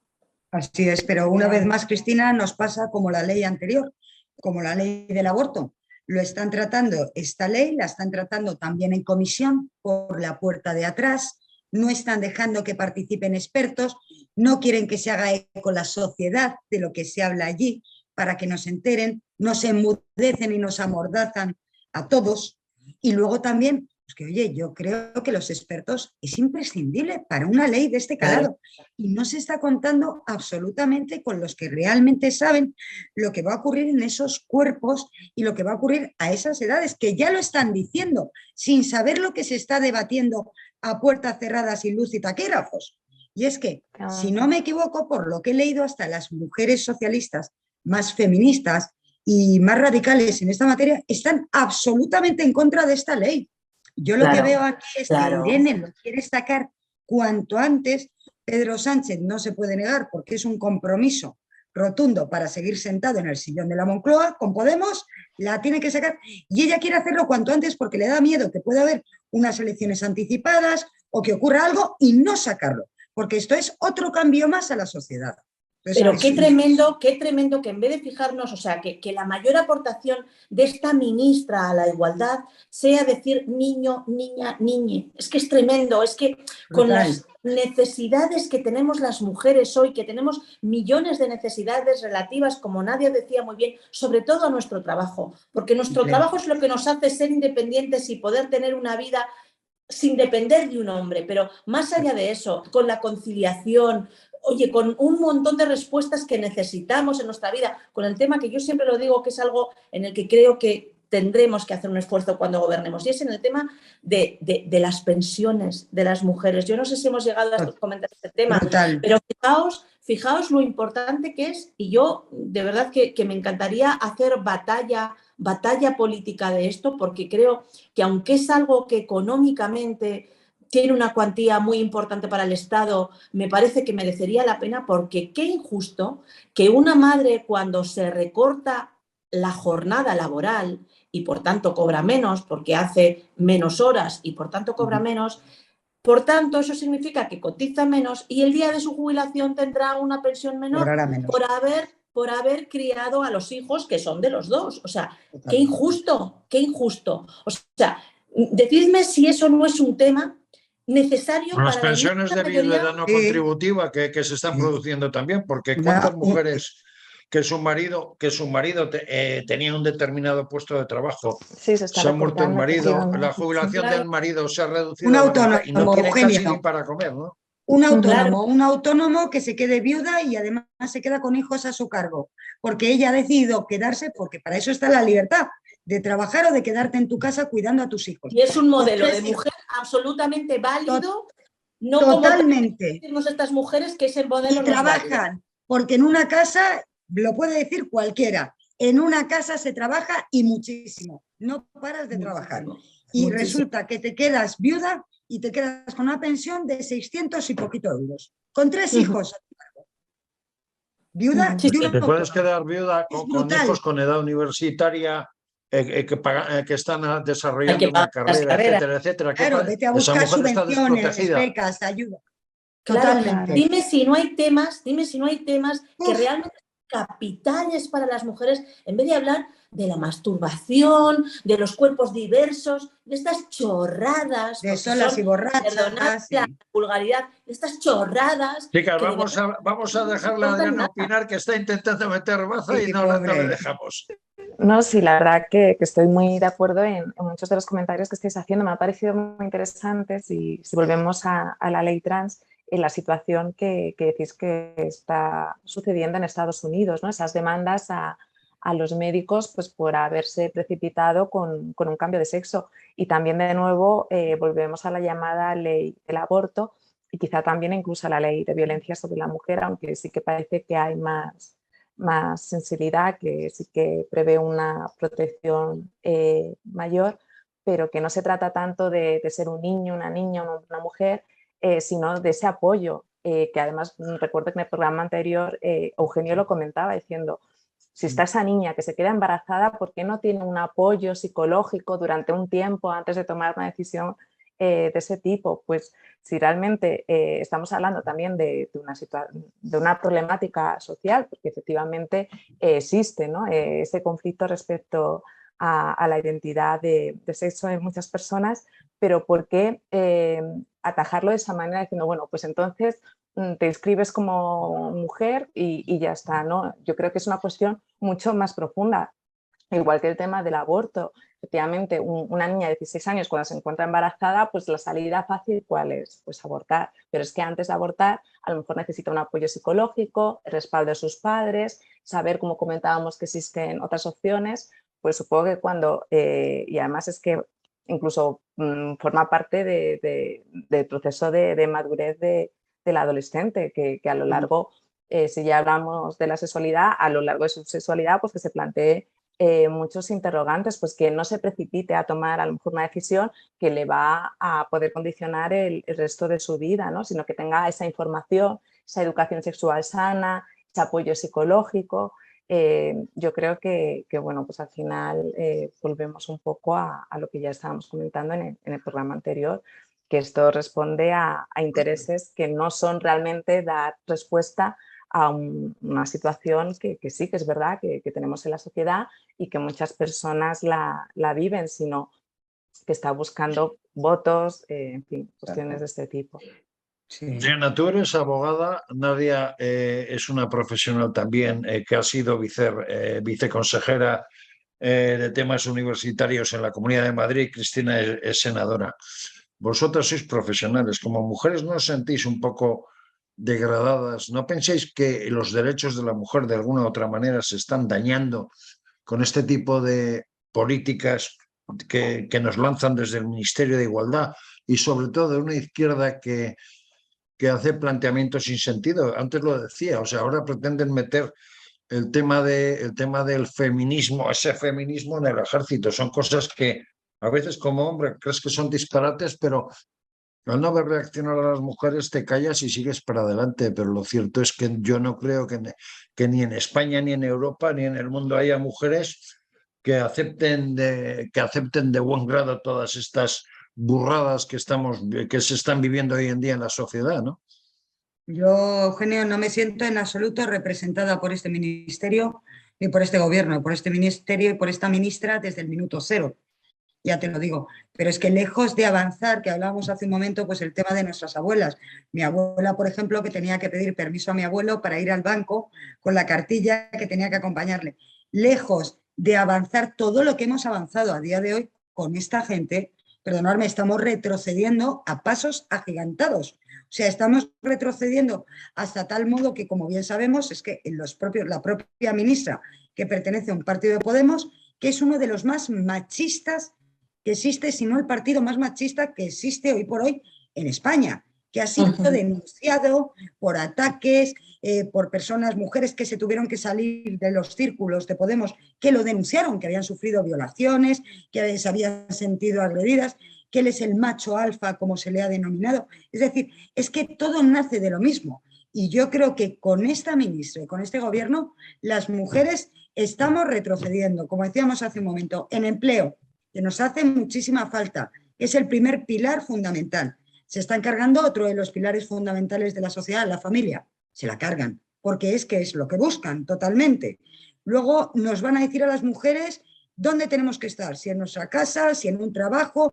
Así es, pero una vez más, Cristina, nos pasa como la ley anterior, como la ley del aborto. Lo están tratando, esta ley la están tratando también en comisión por la puerta de atrás, no están dejando que participen expertos, no quieren que se haga eco la sociedad de lo que se habla allí para que nos enteren, nos enmudecen y nos amordazan a todos. Y luego también, pues que oye, yo creo que los expertos es imprescindible para una ley de este calado. Y no se está contando absolutamente con los que realmente saben lo que va a ocurrir en esos cuerpos y lo que va a ocurrir a esas edades, que ya lo están diciendo, sin saber lo que se está debatiendo a puertas cerradas y luz y taquígrafos. Y es que, si no me equivoco, por lo que he leído, hasta las mujeres socialistas más feministas y más radicales en esta materia están absolutamente en contra de esta ley. Yo lo que veo aquí es que Irene lo quiere sacar cuanto antes. Pedro Sánchez no se puede negar porque es un compromiso rotundo para seguir sentado en el sillón de la Moncloa con Podemos, la tiene que sacar y ella quiere hacerlo cuanto antes porque le da miedo que pueda haber unas elecciones anticipadas o que ocurra algo y no sacarlo, porque esto es otro cambio más a la sociedad. Entonces, pero qué tremendo que en vez de fijarnos, o sea, que la mayor aportación de esta ministra a la igualdad sea decir niño, niña, niñe. Es que es tremendo, es que con las necesidades que tenemos las mujeres hoy, que tenemos millones de necesidades relativas, como Nadia decía muy bien, sobre todo a nuestro trabajo, porque nuestro trabajo es lo que nos hace ser independientes y poder tener una vida sin depender de un hombre, pero más allá de eso, con la conciliación, oye, con un montón de respuestas que necesitamos en nuestra vida, con el tema que yo siempre lo digo que es algo en el que creo que tendremos que hacer un esfuerzo cuando gobernemos, y es en el tema de las pensiones de las mujeres. Yo no sé si hemos llegado a comentar este tema, pero fijaos lo importante que es, y yo de verdad que me encantaría hacer batalla política de esto, porque creo que aunque es algo que económicamente tiene una cuantía muy importante para el Estado, me parece que merecería la pena, porque qué injusto que una madre, cuando se recorta la jornada laboral y por tanto cobra menos porque hace menos horas y por tanto cobra menos, por tanto eso significa que cotiza menos y el día de su jubilación tendrá una pensión menor por haber criado a los hijos que son de los dos. O sea, qué injusto, qué injusto. O sea, decidme si eso no es un tema necesario Con las para la pensiones inmensa de mayoría. viudedad no contributiva que se están produciendo también, porque cuántas mujeres que su marido tenía un determinado puesto de trabajo, Sí, se está se ha muerto el recortando, marido, la efectivamente, sí. jubilación Claro. del marido se ha reducido Un a la mitad y no autónomo, tienen casi ni Eugenio. para comer, ¿no? Claro. Un autónomo que se quede viuda y además se queda con hijos a su cargo, porque ella ha decidido quedarse, porque para eso está la libertad, de trabajar o de quedarte en tu casa cuidando a tus hijos. Y es un modelo Con de 3 hijos. mujer absolutamente válido, no Totalmente. como decimos estas mujeres que ese modelo Y no es válido. trabajan, porque en una casa, lo puede decir cualquiera, en una casa se trabaja y muchísimo, no paras de trabajar. Y resulta que te quedas viuda y te quedas con una pensión de 600 y poquito euros, con 3 hijos. Viuda, Sí, de sí. un Te puedes autónomo. quedar viuda Es con brutal. hijos con edad universitaria que están Hay desarrollando que una pagar las carrera, carreras. etcétera, etcétera. Claro, vete a Esa buscar mujer está subvenciones, desprotegida. becas, ayuda. Claro, Totalmente. dime si no hay temas que realmente son capitales para las mujeres, en vez de hablar de la masturbación, de los cuerpos diversos, de estas chorradas, De porque solas son, y perdonad borrachas. la Sí. vulgaridad, de estas chorradas. Chicas, Que de verdad vamos a dejarle a no aportan Adriana nada. opinar, que está intentando meter baza y Sí, no le pobre. dejamos. No, sí, la verdad que estoy muy de acuerdo en muchos de los comentarios que estáis haciendo. Me ha parecido muy interesante, si volvemos a la ley trans, en la situación que decís que está sucediendo en Estados Unidos, ¿no? Esas demandas a los médicos pues, por haberse precipitado con un cambio de sexo. Y también, de nuevo, volvemos a la llamada ley del aborto y quizá también incluso a la ley de violencia sobre la mujer, aunque sí que parece que hay más sensibilidad, que sí que prevé una protección mayor, pero que no se trata tanto de ser un niño, una niña, una mujer, sino de ese apoyo, que además recuerdo que en el programa anterior Eugenio lo comentaba diciendo, si está esa niña que se queda embarazada, ¿por qué no tiene un apoyo psicológico durante un tiempo antes de tomar una decisión de ese tipo? Pues si realmente estamos hablando también de una problemática social, porque efectivamente existe, ¿no? Ese conflicto respecto a la identidad de sexo en muchas personas, pero ¿por qué atajarlo de esa manera diciendo, bueno, pues entonces te inscribes como mujer y ya está, ¿no? Yo creo que es una cuestión mucho más profunda. Igual que el tema del aborto, efectivamente, una niña de 16 años cuando se encuentra embarazada, pues la salida fácil, ¿cuál es? Pues abortar. Pero es que antes de abortar, a lo mejor necesita un apoyo psicológico, el respaldo de sus padres, saber, como comentábamos, que existen otras opciones. Pues supongo que cuando, y además es que incluso forma parte del proceso de madurez del adolescente, que a lo largo, si ya hablamos de la sexualidad, a lo largo de su sexualidad, pues que se plantee muchos interrogantes, pues que no se precipite a tomar a lo mejor una decisión que le va a poder condicionar el resto de su vida, ¿no? Sino que tenga esa información, esa educación sexual sana, ese apoyo psicológico. Yo creo que, bueno, pues al final volvemos un poco a lo que ya estábamos comentando en el programa anterior, que esto responde a intereses que no son realmente dar respuesta a una situación que sí, que es verdad que tenemos en la sociedad y que muchas personas la viven, sino que está buscando votos, en fin, cuestiones de este tipo. Sí. Diana, tú eres abogada, Nadia es una profesional también que ha sido viceconsejera de temas universitarios en la Comunidad de Madrid, Cristina es senadora. Vosotras sois profesionales, como mujeres no os sentís un poco degradadas, ¿no pensáis que los derechos de la mujer de alguna u otra manera se están dañando con este tipo de políticas que nos lanzan desde el Ministerio de Igualdad y sobre todo de una izquierda que hace planteamientos sin sentido? Antes lo decía, o sea, ahora pretenden meter el tema del feminismo, ese feminismo en el ejército. Son cosas que a veces como hombre crees que son disparates, pero al no ver reaccionar a las mujeres te callas y sigues para adelante. Pero lo cierto es que yo no creo que ni en España, ni en Europa, ni en el mundo haya mujeres que acepten de buen grado todas estas burradas que se están viviendo hoy en día en la sociedad, ¿no? Yo, Eugenio, no me siento en absoluto representada por este ministerio ni por este gobierno, por este ministerio y por esta ministra desde el minuto cero. ya te lo digo. Pero es que lejos de avanzar, que hablábamos hace un momento, pues el tema de nuestras abuelas. Mi abuela, por ejemplo, que tenía que pedir permiso a mi abuelo para ir al banco con la cartilla que tenía que acompañarle. Lejos de avanzar todo lo que hemos avanzado a día de hoy con esta gente, perdonadme, estamos retrocediendo a pasos agigantados. O sea, estamos retrocediendo hasta tal modo que, como bien sabemos, es que la propia ministra, que pertenece a un partido de Podemos, que es uno de los más machistas que existe, si no el partido más machista que existe hoy por hoy en España, que ha sido denunciado por ataques, por personas, mujeres que se tuvieron que salir de los círculos de Podemos, que lo denunciaron, que habían sufrido violaciones, que se habían sentido agredidas, que él es el macho alfa, como se le ha denominado. Es decir, es que todo nace de lo mismo. Y yo creo que con esta ministra y con este gobierno, las mujeres estamos retrocediendo, como decíamos hace un momento, en empleo, que nos hace muchísima falta, que es el primer pilar fundamental. Se están cargando otro de los pilares fundamentales de la sociedad, la familia. Se la cargan, porque es que es lo que buscan totalmente. Luego nos van a decir a las mujeres dónde tenemos que estar, si en nuestra casa, si en un trabajo,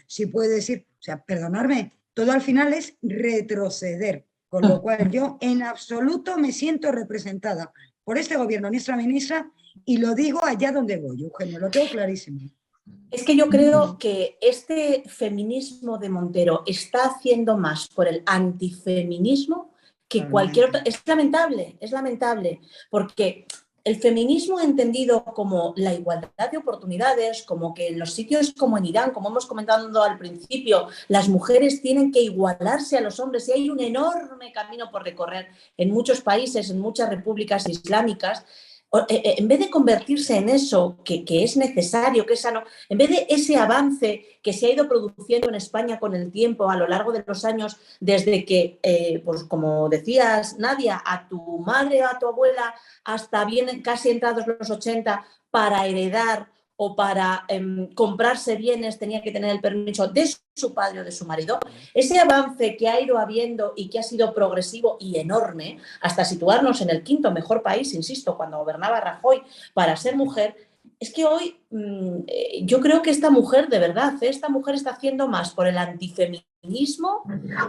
si puedes ir. O sea, perdonadme, todo al final es retroceder. Con lo cual yo en absoluto me siento representada por este gobierno, nuestra ministra, y lo digo allá donde voy, Eugenio, lo tengo clarísimo. Es que yo creo que este feminismo de Montero está haciendo más por el antifeminismo que cualquier otro. Es lamentable, porque el feminismo entendido como la igualdad de oportunidades, como que en los sitios como en Irán, como hemos comentado al principio, las mujeres tienen que igualarse a los hombres y hay un enorme camino por recorrer en muchos países, en muchas repúblicas islámicas. En vez de convertirse en eso que es necesario, que es sano, en vez de ese avance que se ha ido produciendo en España con el tiempo a lo largo de los años, desde que, pues como decías, Nadia, a tu madre o a tu abuela, hasta bien casi entrados los 80, para heredar o para comprarse bienes tenía que tener el permiso de su padre o de su marido, ese avance que ha ido habiendo y que ha sido progresivo y enorme, hasta situarnos en el quinto mejor país, insisto, cuando gobernaba Rajoy, para ser mujer, es que hoy yo creo que esta mujer, de verdad, esta mujer está haciendo más por el antifeminismo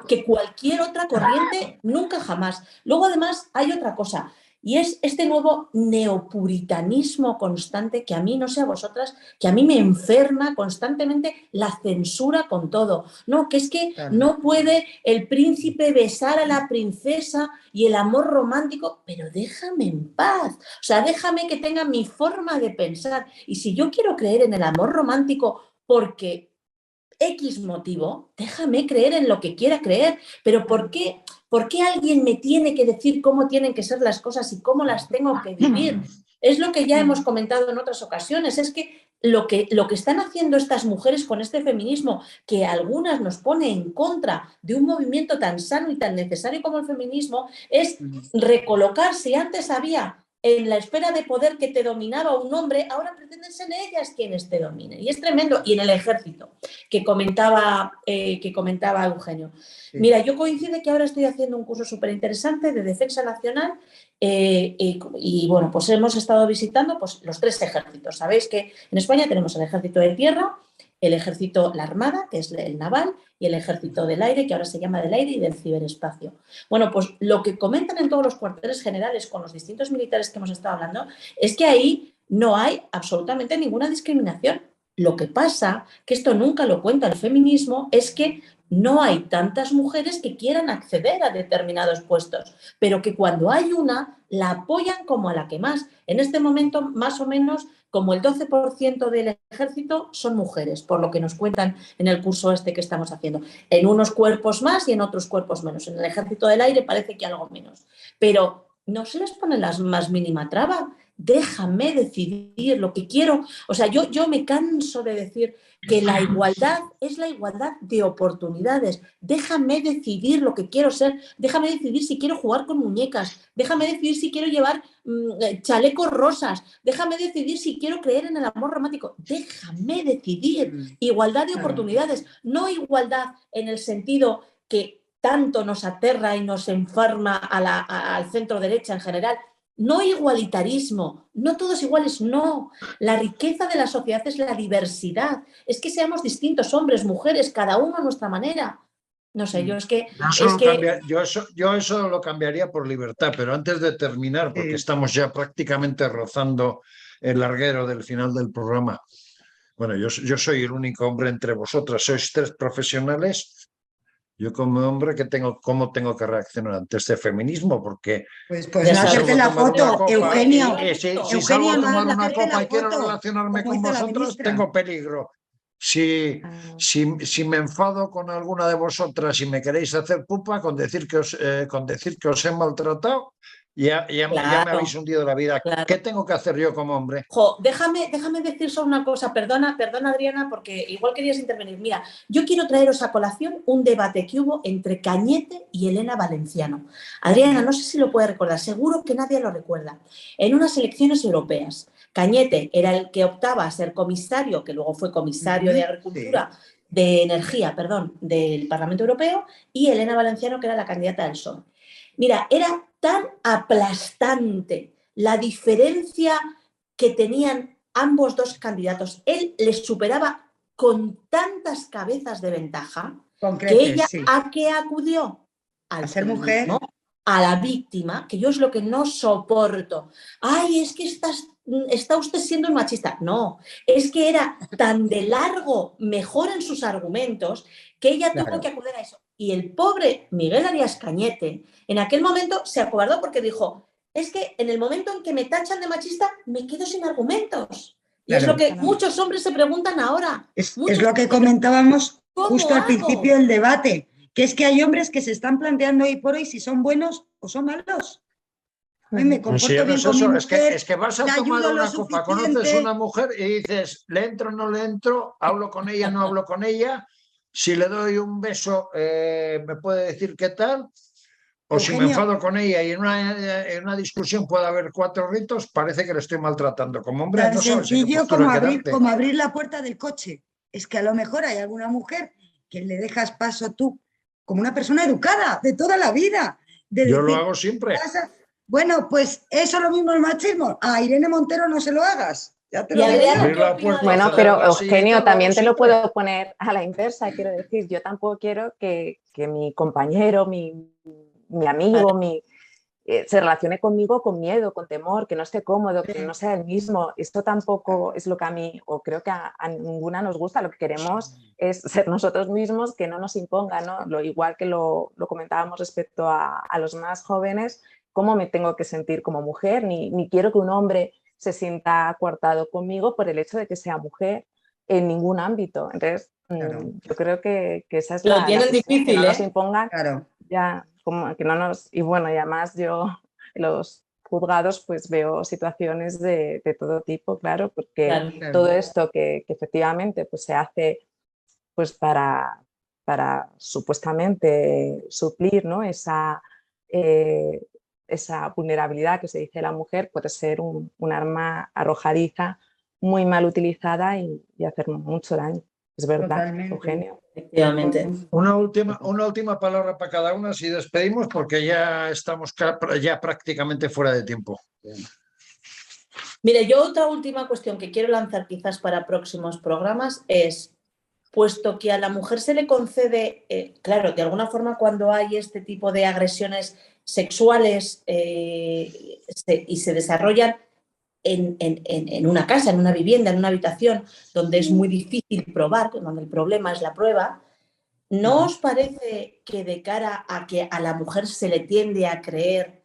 que cualquier otra corriente, nunca jamás. Luego, además, hay otra cosa. Y es este nuevo neopuritanismo constante que a mí, no sé a vosotras, que a mí me enferma constantemente la censura con todo. No, que es que no puede el príncipe besar a la princesa y el amor romántico, pero déjame en paz. O sea, déjame que tenga mi forma de pensar. Y si yo quiero creer en el amor romántico porque X motivo, déjame creer en lo que quiera creer, pero ¿por qué alguien me tiene que decir cómo tienen que ser las cosas y cómo las tengo que vivir? Es lo que ya hemos comentado en otras ocasiones, es que lo que están haciendo estas mujeres con este feminismo, que algunas nos pone en contra de un movimiento tan sano y tan necesario como el feminismo, es recolocarse. Antes había en la esfera de poder que te dominaba un hombre, ahora pretenden ser ellas quienes te dominen. Y es tremendo. Y en el ejército, que comentaba Eugenio. Sí. Mira, yo coincide que ahora estoy haciendo un curso súper interesante de defensa nacional y bueno, pues hemos estado visitando pues, los 3 ejércitos. Sabéis que en España tenemos el ejército de tierra, el ejército, la armada, que es el naval, y el ejército del aire, que ahora se llama del aire y del ciberespacio. Bueno, pues lo que comentan en todos los cuarteles generales con los distintos militares que hemos estado hablando es que ahí no hay absolutamente ninguna discriminación. Lo que pasa, que esto nunca lo cuenta el feminismo, es que no hay tantas mujeres que quieran acceder a determinados puestos, pero que cuando hay una, la apoyan como a la que más. En este momento, más o menos, como el 12% del ejército son mujeres, por lo que nos cuentan en el curso este que estamos haciendo. En unos cuerpos más y en otros cuerpos menos. En el ejército del aire parece que algo menos. Pero no se les pone la más mínima traba. Déjame decidir lo que quiero. O sea, yo me canso de decir que la igualdad es la igualdad de oportunidades. Déjame decidir lo que quiero ser. Déjame decidir si quiero jugar con muñecas. Déjame decidir si quiero llevar chalecos rosas. Déjame decidir si quiero creer en el amor romántico. Déjame decidir. Igualdad de oportunidades. No igualdad en el sentido que tanto nos aterra y nos enferma al centro derecha en general. no igualitarismo, no todos iguales, no. La riqueza de la sociedad es la diversidad, es que seamos distintos, hombres, mujeres, cada uno a nuestra manera. No sé, yo es que... Yo eso lo cambiaría por libertad, pero antes de terminar, porque estamos ya prácticamente rozando el larguero del final del programa. Bueno, yo soy el único hombre entre vosotras, sois 3 profesionales. Yo como hombre, ¿cómo tengo que reaccionar ante este feminismo? Porque Pues Ya no sabes, hacerte la foto, Eugenio. si salgo Eugenio, a no tomar una hacerte copa la y quiero foto, relacionarme como con hizo la vosotros, ministra. tengo peligro. Si me enfado con alguna de vosotras y me queréis hacer pupa, con decir que os he maltratado, ya me habéis Claro, hundido la vida. claro. ¿Qué tengo que hacer yo como hombre? Déjame decir solo una cosa, perdona Adriana, porque igual querías intervenir. Mira, yo quiero traeros a colación un debate que hubo entre Cañete y Elena Valenciano. Adriana, no sé si lo puede recordar, seguro que nadie lo recuerda. En unas elecciones europeas, Cañete era el que optaba a ser comisario, que luego fue comisario de Agricultura, de Energía, perdón, del Parlamento Europeo, y Elena Valenciano, que era la candidata del PSOE. Mira, era tan aplastante la diferencia que tenían ambos dos candidatos. Él les superaba con tantas cabezas de ventaja que ella ¿a qué acudió? Al a ser feminismo, mujer. a la víctima, que yo es lo que no soporto. Ay, es que está usted siendo un machista. No, es que era tan de largo mejor en sus argumentos que ella tuvo que acudir a eso. Y el pobre Miguel Arias Cañete en aquel momento se acobardó porque dijo, es que en el momento en que me tachan de machista me quedo sin argumentos. Y es lo que muchos hombres se preguntan ahora. Es lo que comentábamos justo al principio del debate, que es que hay hombres que se están planteando hoy por hoy si son buenos o son malos. Me comporto bien con mi mujer, es que vas a tomar una copa, conoces una mujer y dices, ¿le entro o no le entro? ¿Hablo con ella o no hablo con ella? Si le doy un beso, ¿me puede decir qué tal? O si me enfado con ella y en una discusión puede haber 4 ritos, parece que le estoy maltratando. Como hombre, tan no sabes en qué sencillo postura quedarte. como abrir la puerta del coche. Es que a lo mejor hay alguna mujer que le dejas paso tú como una persona educada de toda la vida. Yo lo hago siempre. Bueno, pues eso lo mismo el machismo. A Irene Montero no se lo hagas. Ya te lo Y digo Adriana, yo. ¿qué opina de Bueno, eso? pero Eugenio, también te lo puedo poner a la inversa. Quiero decir, yo tampoco quiero que mi compañero, mi amigo, se relacione conmigo con miedo, con temor, que no esté cómodo, que no sea el mismo. Esto tampoco es lo que a mí, o creo que a ninguna nos gusta. Lo que queremos es ser nosotros mismos, que no nos impongan, ¿no? Lo igual que lo comentábamos respecto a los más jóvenes, cómo me tengo que sentir como mujer, ni quiero que un hombre se sienta coartado conmigo por el hecho de que sea mujer en ningún ámbito. Entonces, yo creo que esa es la difícil, que no nos impongan. Claro. Ya, como que no nos... Y bueno, y además yo en los juzgados pues veo situaciones de todo tipo, claro, porque todo esto que efectivamente pues se hace pues para supuestamente suplir, ¿no? esa vulnerabilidad que se dice de la mujer puede ser un arma arrojadiza muy mal utilizada y hacer mucho daño. Es verdad, Totalmente. Eugenio. Efectivamente. Una última palabra para cada una si despedimos porque ya estamos ya prácticamente fuera de tiempo. Mire, yo otra última cuestión que quiero lanzar quizás para próximos programas es, puesto que a la mujer se le concede, claro, de alguna forma cuando hay este tipo de agresiones sexuales y se desarrollan en una casa, en una vivienda, en una habitación, donde es muy difícil probar, donde el problema es la prueba, ¿no os parece que de cara a que a la mujer se le tiende a creer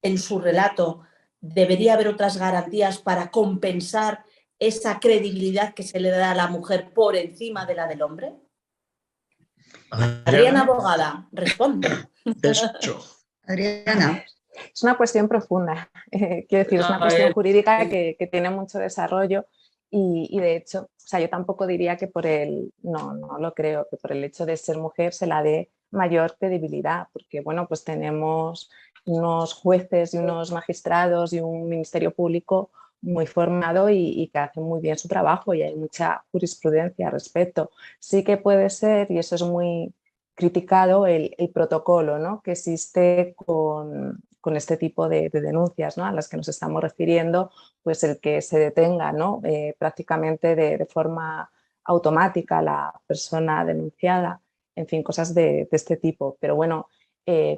en su relato, debería haber otras garantías para compensar esa credibilidad que se le da a la mujer por encima de la del hombre? Adriana Bogada, responde. Adriana. Es una cuestión profunda, quiero decir, es una cuestión jurídica que tiene mucho desarrollo y de hecho, o sea, yo tampoco diría que no lo creo, que por el hecho de ser mujer se la dé mayor credibilidad, porque bueno, pues tenemos unos jueces y unos magistrados y un ministerio público muy formado y que hacen muy bien su trabajo y hay mucha jurisprudencia al respecto. Sí que puede ser, y eso es muy criticado, el protocolo, ¿no? que existe con con este tipo de denuncias, ¿no?, a las que nos estamos refiriendo, pues el que se detenga, ¿no?, prácticamente de forma automática la persona denunciada, en fin, cosas de este tipo. Pero bueno,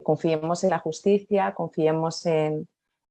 confiemos en la justicia, confiemos en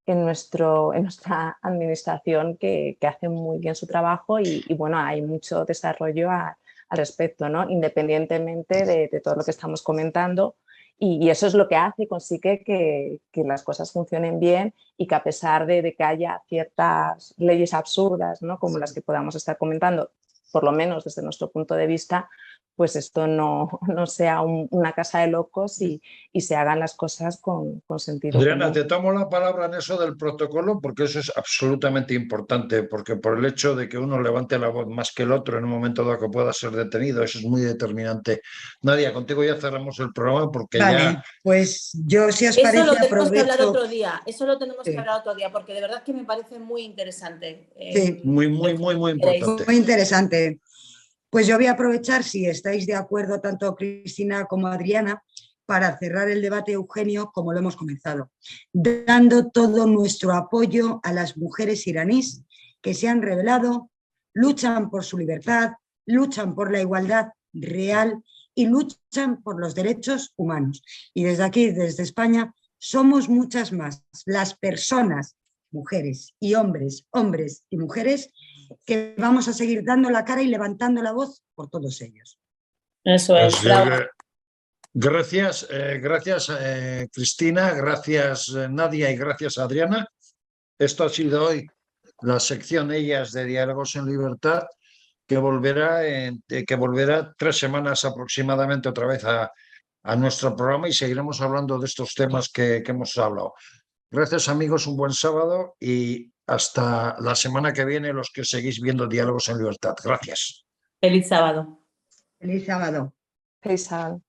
nuestra administración que hace muy bien su trabajo y bueno, hay mucho desarrollo al respecto, ¿no?, independientemente de todo lo que estamos comentando. Y eso es lo que hace y consigue que las cosas funcionen bien y que a pesar de que haya ciertas leyes absurdas, ¿no?, como las que podamos estar comentando, por lo menos desde nuestro punto de vista, pues esto no sea una casa de locos y se hagan las cosas con sentido Adriana, común. te tomo la palabra en eso del protocolo porque eso es absolutamente importante, porque por el hecho de que uno levante la voz más que el otro en un momento dado que pueda ser detenido, eso es muy determinante. Nadia, contigo ya cerramos el programa porque Vale, ya... pues yo, si os Eso parece, lo tenemos que hablar aprovecho. otro día, eso lo tenemos Sí. que hablar otro día, porque de verdad que me parece muy interesante. Sí. Muy, muy, muy, muy importante. Muy interesante. Pues yo voy a aprovechar, si estáis de acuerdo, tanto Cristina como Adriana, para cerrar el debate, Eugenio, como lo hemos comenzado, dando todo nuestro apoyo a las mujeres iraníes que se han rebelado, luchan por su libertad, luchan por la igualdad real y luchan por los derechos humanos. Y desde aquí, desde España, somos muchas más las personas, mujeres y hombres, hombres y mujeres, que vamos a seguir dando la cara y levantando la voz por todos ellos. Eso es, Pues, bravo. gracias, Cristina, gracias, Nadia, y gracias, Adriana. Esto ha sido hoy la sección Ellas de Diálogos en Libertad, que volverá 3 semanas aproximadamente otra vez a nuestro programa y seguiremos hablando de estos temas que hemos hablado. Gracias, amigos, un buen sábado y hasta la semana que viene los que seguís viendo Diálogos en Libertad. Gracias. Feliz sábado. Feliz sábado. Feliz sábado.